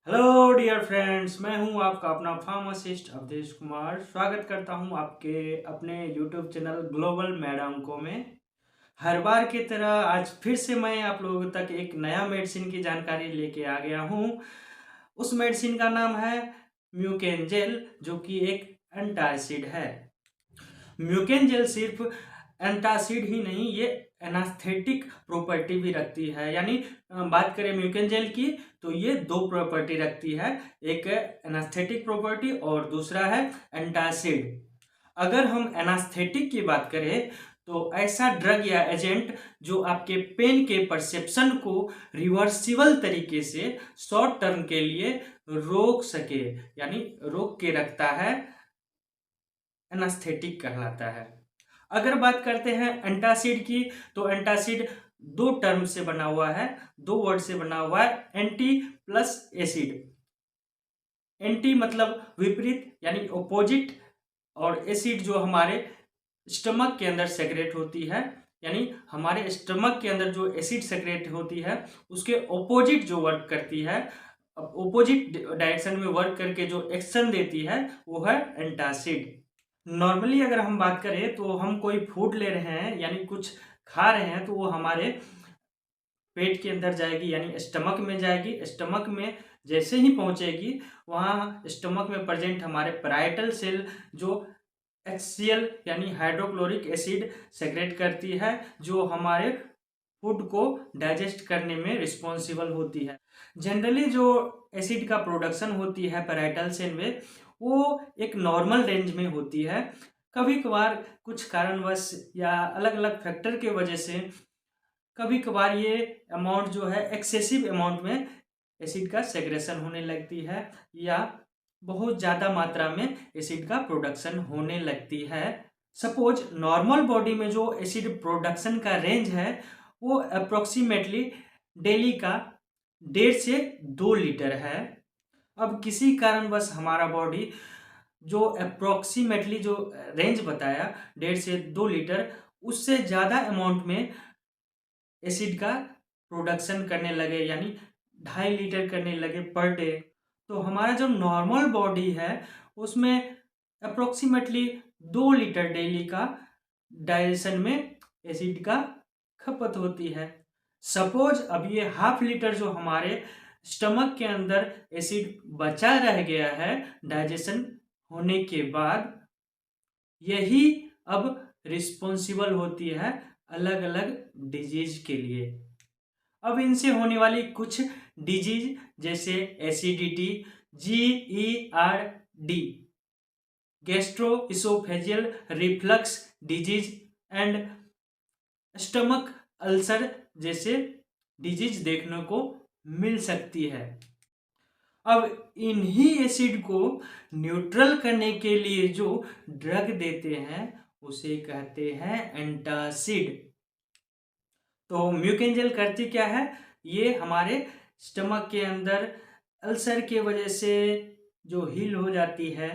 Hello dear friends, मैं हूं आपका अपना फार्मासिस्ट अवधेश कुमार। स्वागत करता हूं आपके अपने यूट्यूब चैनल ग्लोबल मैडमको में। हर बार की तरह आज फिर से मैं आप लोगों तक एक नया मेडिसिन की जानकारी लेके आ गया हूं। उस मेडिसिन का नाम है म्यूकेन, जो कि एक एंटासिड है। म्यूकेन जेल सिर्फ एंटासिड ही नहीं, ये एनास्थेटिक प्रॉपर्टी भी रखती है। यानी बात करें म्यूकेन जेल की, तो ये दो प्रॉपर्टी रखती है। एक है एनास्थेटिक प्रॉपर्टी और दूसरा है एंटासिड। अगर हम एनास्थेटिक की बात करें तो ऐसा ड्रग या एजेंट जो आपके पेन के परसेप्शन को रिवर्सिबल तरीके से शॉर्ट टर्म के लिए रोक सके, यानी रोक के रखता है, एनास्थेटिक कहलाता है। अगर बात करते हैं एंटासिड की, तो एंटासिड दो टर्म से बना हुआ है, दो वर्ड से बना हुआ है, एंटी प्लस एसिड। एंटी मतलब विपरीत यानी ओपोजिट, और एसिड जो हमारे स्टमक के अंदर सेक्रेट होती है, यानी हमारे स्टमक के अंदर जो एसिड सेक्रेट होती है उसके ओपोजिट जो वर्क करती है, ओपोजिट डायरेक्शन में वर्क करके जो एक्शन देती है वो है एंटासिड। नॉर्मली अगर हम बात करें तो हम कोई फूड ले रहे हैं यानी कुछ खा रहे हैं, तो वो हमारे पेट के अंदर जाएगी, यानी स्टमक में जाएगी। स्टमक में जैसे ही पहुंचेगी, वहाँ स्टमक में प्रेजेंट हमारे पैराइटल सेल जो एक्सीएल यानी हाइड्रोक्लोरिक एसिड सेक्रेट करती है, जो हमारे फूड को डाइजेस्ट करने में रिस्पॉन्सिबल होती है। जनरली जो एसिड का प्रोडक्शन होती है पैराइटल सेल में, वो एक नॉर्मल रेंज में होती है। कभी कभार कुछ कारणवश या अलग अलग फैक्टर के वजह से कभी कभार ये अमाउंट जो है एक्सेसिव अमाउंट में एसिड का सेग्रेशन होने लगती है, या बहुत ज़्यादा मात्रा में एसिड का प्रोडक्शन होने लगती है। सपोज नॉर्मल बॉडी में जो एसिड प्रोडक्शन का रेंज है वो अप्रोक्सीमेटली डेली का 1.5 से 2 लीटर है। अब किसी कारणवश हमारा बॉडी जो अप्रोक्सीमेटली जो रेंज बताया 1.5 से 2 लीटर, उससे ज़्यादा अमाउंट में एसिड का प्रोडक्शन करने लगे, यानी 2.5 लीटर करने लगे पर डे, तो हमारा जो नॉर्मल बॉडी है उसमें अप्रोक्सीमेटली 2 लीटर डेली का डाइजेशन में एसिड का खपत होती है। सपोज अब ये 1/2 लीटर जो हमारे स्टमक के अंदर एसिड बचा रह गया है डाइजेशन होने के बाद, यही अब रिस्पॉन्सिबल होती है अलग अलग डिजीज के लिए। अब इनसे होने वाली कुछ डिजीज जैसे acidity, GERD, gastro oesophageal reflux disease and stomach ulcer जैसे डिजीज देखने को मिल सकती है। अब इन्हीं एसिड को न्यूट्रल करने के लिए जो ड्रग देते हैं उसे कहते हैं एंटासिड। तो म्यूकेंजल करती क्या है, ये हमारे स्टमक के अंदर अल्सर के वजह से जो हील हो जाती है,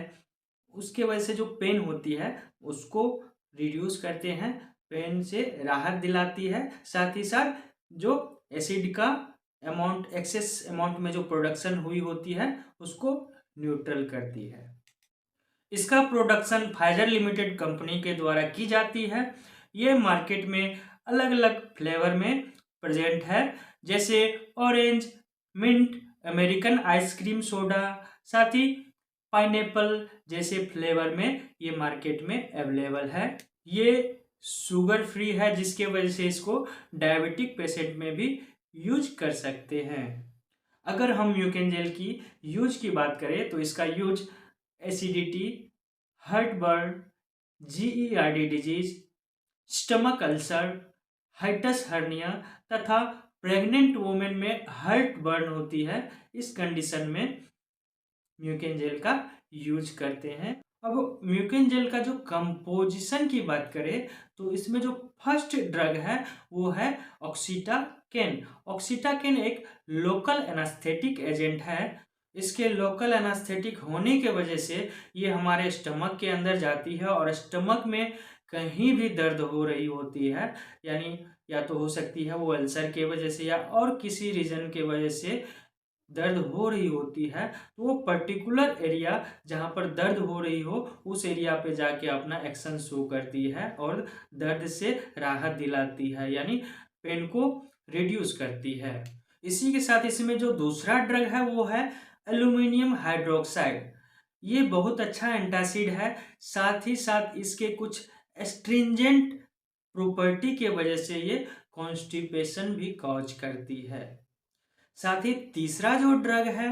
उसके वजह से जो पेन होती है उसको रिड्यूस करते हैं, पेन से राहत दिलाती है। साथ ही साथ जो एसिड का अमाउंट, एक्सेस अमाउंट में जो प्रोडक्शन हुई होती है उसको न्यूट्रल करती है। इसका प्रोडक्शन फाइजर लिमिटेड कंपनी के द्वारा की जाती है। ये मार्केट में अलग अलग फ्लेवर में प्रेजेंट है, जैसे orange, mint, American ice cream soda, साथ ही पाइनएप्पल जैसे फ्लेवर में ये मार्केट में अवेलेबल है। ये शुगर फ्री है, जिसके वजह से इसको डायबिटिक पेशेंट में भी यूज कर सकते हैं। अगर हम म्यूकेंजेल की यूज की बात करें तो इसका use acidity, heartburn, GERD disease, stomach ulcer, hiatus hernia तथा प्रेग्नेंट वुमेन में हार्ट बर्न होती है, इस कंडीशन में म्यूकेन जेल का यूज करते हैं। अब म्यूकेन जेल का जो कंपोजिशन की बात करें तो इसमें जो फर्स्ट ड्रग है वो है ऑक्सीटाकेन। ऑक्सीटाकेन एक लोकल एनास्थेटिक एजेंट है। इसके लोकल एनास्थेटिक होने के वजह से ये हमारे स्टमक के अंदर जाती है, और स्टमक में कहीं भी दर्द हो रही होती है, यानी या तो हो सकती है वो अल्सर के वजह से या और किसी रीजन के वजह से दर्द हो रही होती है तो वो पर्टिकुलर एरिया जहाँ पर दर्द हो रही हो उस एरिया पे जाके अपना एक्शन शो करती है और दर्द से राहत दिलाती है, यानी पेन को रिड्यूस करती है। इसी के साथ इसमें जो दूसरा ड्रग है वो है एल्यूमिनियम हाइड्रोक्साइड। ये बहुत अच्छा एंटासिड है, साथ ही साथ इसके कुछ एस्ट्रिंजेंट प्रॉपर्टी के वजह से ये कॉन्स्टिपेशन भी कॉज करती है। साथ ही तीसरा जो ड्रग है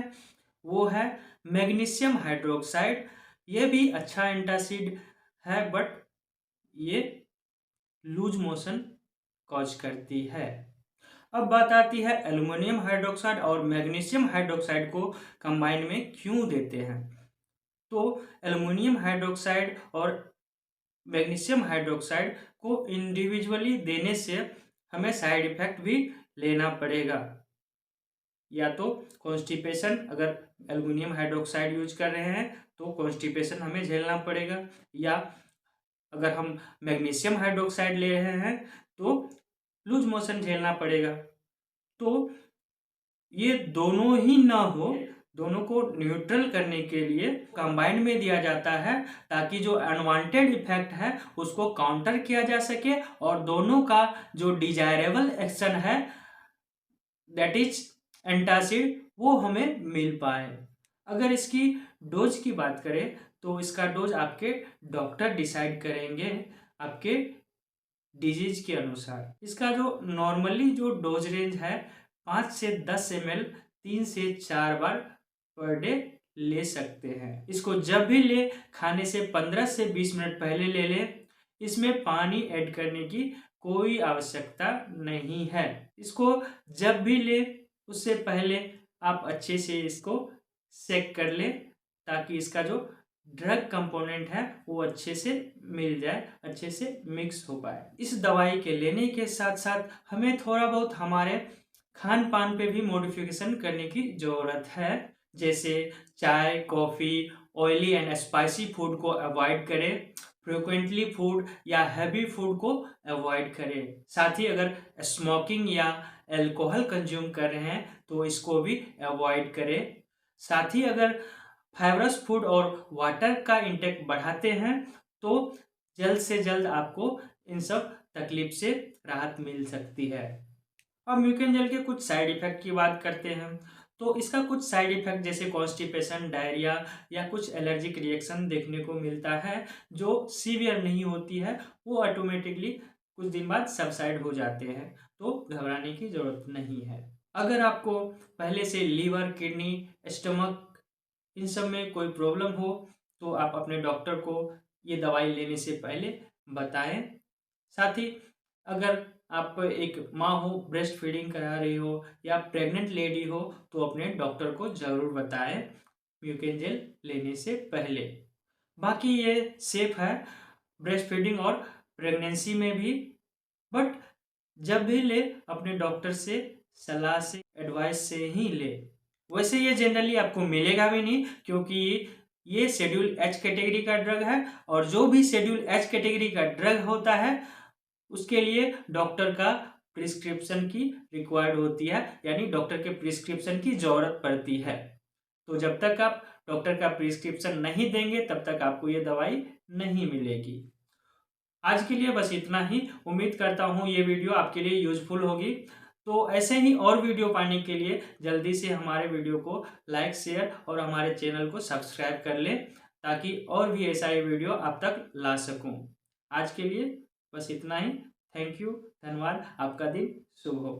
वो है मैग्नीशियम हाइड्रोक्साइड। ये भी अच्छा एंटासिड है, बट ये लूज मोशन कॉज करती है। अब बात आती है एल्युमिनियम हाइड्रोक्साइड और मैग्नीशियम हाइड्रोक्साइड को कंबाइन में क्यों देते हैं। तो एल्युमिनियम हाइड्रोक्साइड और मैग्नीशियम हाइड्रोक्साइड को इंडिविजुअली देने से हमें साइड इफेक्ट भी लेना पड़ेगा। या तो कॉन्स्टिपेशन, अगर एल्युमिनियम हाइड्रोक्साइड यूज कर रहे हैं तो कॉन्स्टिपेशन हमें झेलना पड़ेगा, या अगर हम मैग्नीशियम हाइड्रोक्साइड ले रहे हैं तो लूज मोशन झेलना पड़ेगा। तो ये दोनों ही ना हो, दोनों को न्यूट्रल करने के लिए कंबाइंड में दिया जाता है ताकि जो अनवांटेड इफेक्ट है उसको काउंटर किया जा सके और दोनों का जो डिजायरेबल एक्शन है दैट इज एंटासिड वो हमें मिल पाए। अगर इसकी डोज की बात करें तो इसका डोज आपके डॉक्टर डिसाइड करेंगे आपके डिजीज के अनुसार। इसका जो नॉर्मली जो डोज रेंज है 5 से 10 ml 3 से 4 बार पर डे ले सकते हैं। इसको जब भी ले खाने से 15 से 20 मिनट पहले ले लें। इसमें पानी ऐड करने की कोई आवश्यकता नहीं है। इसको जब भी ले उससे पहले आप अच्छे से इसको सेक कर लें ताकि इसका जो ड्रग कंपोनेंट है वो अच्छे से मिल जाए, अच्छे से मिक्स हो पाए। इस दवाई के लेने के साथ साथ हमें थोड़ा बहुत हमारे खान पान पे भी मॉडिफिकेशन करने की ज़रूरत है। जैसे चाय, coffee, oily and spicy food को अवॉइड करें, फ्रिक्वेंटली फूड या हैवी फूड को अवॉइड करें। साथ ही अगर स्मोकिंग या अल्कोहल कंज्यूम कर रहे हैं तो इसको भी अवॉइड करें। साथ ही अगर फाइबरस फूड और वाटर का इंटेक बढ़ाते हैं तो जल्द से जल्द आपको इन सब तकलीफ से राहत मिल सकती है। अब म्यूकेन जेल के कुछ साइड इफेक्ट की बात करते हैं। तो इसका कुछ साइड इफेक्ट जैसे कॉन्स्टिपेशन, डायरिया या कुछ एलर्जिक रिएक्शन देखने को मिलता है जो सीवियर नहीं होती है, वो ऑटोमेटिकली कुछ दिन बाद सबसाइड हो जाते हैं, तो घबराने की ज़रूरत नहीं है। अगर आपको पहले से लीवर, किडनी, स्टमक इन सब में कोई प्रॉब्लम हो तो आप अपने डॉक्टर को ये दवाई लेने से पहले बताएं। साथ ही अगर आप एक माँ हो, ब्रेस्ट फीडिंग करा रही हो या प्रेग्नेंट लेडी हो तो अपने डॉक्टर को ज़रूर बताएं म्यूकेन जेल लेने से पहले। बाकी ये सेफ है ब्रेस्ट फीडिंग और प्रेगनेंसी में भी, बट जब भी ले अपने डॉक्टर से सलाह से, एडवाइस से ही ले। वैसे ये जनरली आपको मिलेगा भी नहीं क्योंकि ये शेड्यूल एच कैटेगरी का ड्रग है और जो भी शेड्यूल एच कैटेगरी का ड्रग होता है उसके लिए डॉक्टर का प्रिस्क्रिप्शन की रिक्वायर्ड होती है, यानी डॉक्टर के प्रिस्क्रिप्शन की ज़रूरत पड़ती है। तो जब तक आप डॉक्टर का प्रिस्क्रिप्शन नहीं देंगे तब तक आपको ये दवाई नहीं मिलेगी। आज के लिए बस इतना ही। उम्मीद करता हूँ ये वीडियो आपके लिए यूजफुल होगी। तो ऐसे ही और वीडियो पाने के लिए जल्दी से हमारे वीडियो को लाइक, शेयर और हमारे चैनल को सब्सक्राइब कर लें ताकि और भी ऐसा ही वीडियो आप तक ला सकूं। आज के लिए बस इतना ही। थैंक यू, धन्यवाद। आपका दिन शुभ हो।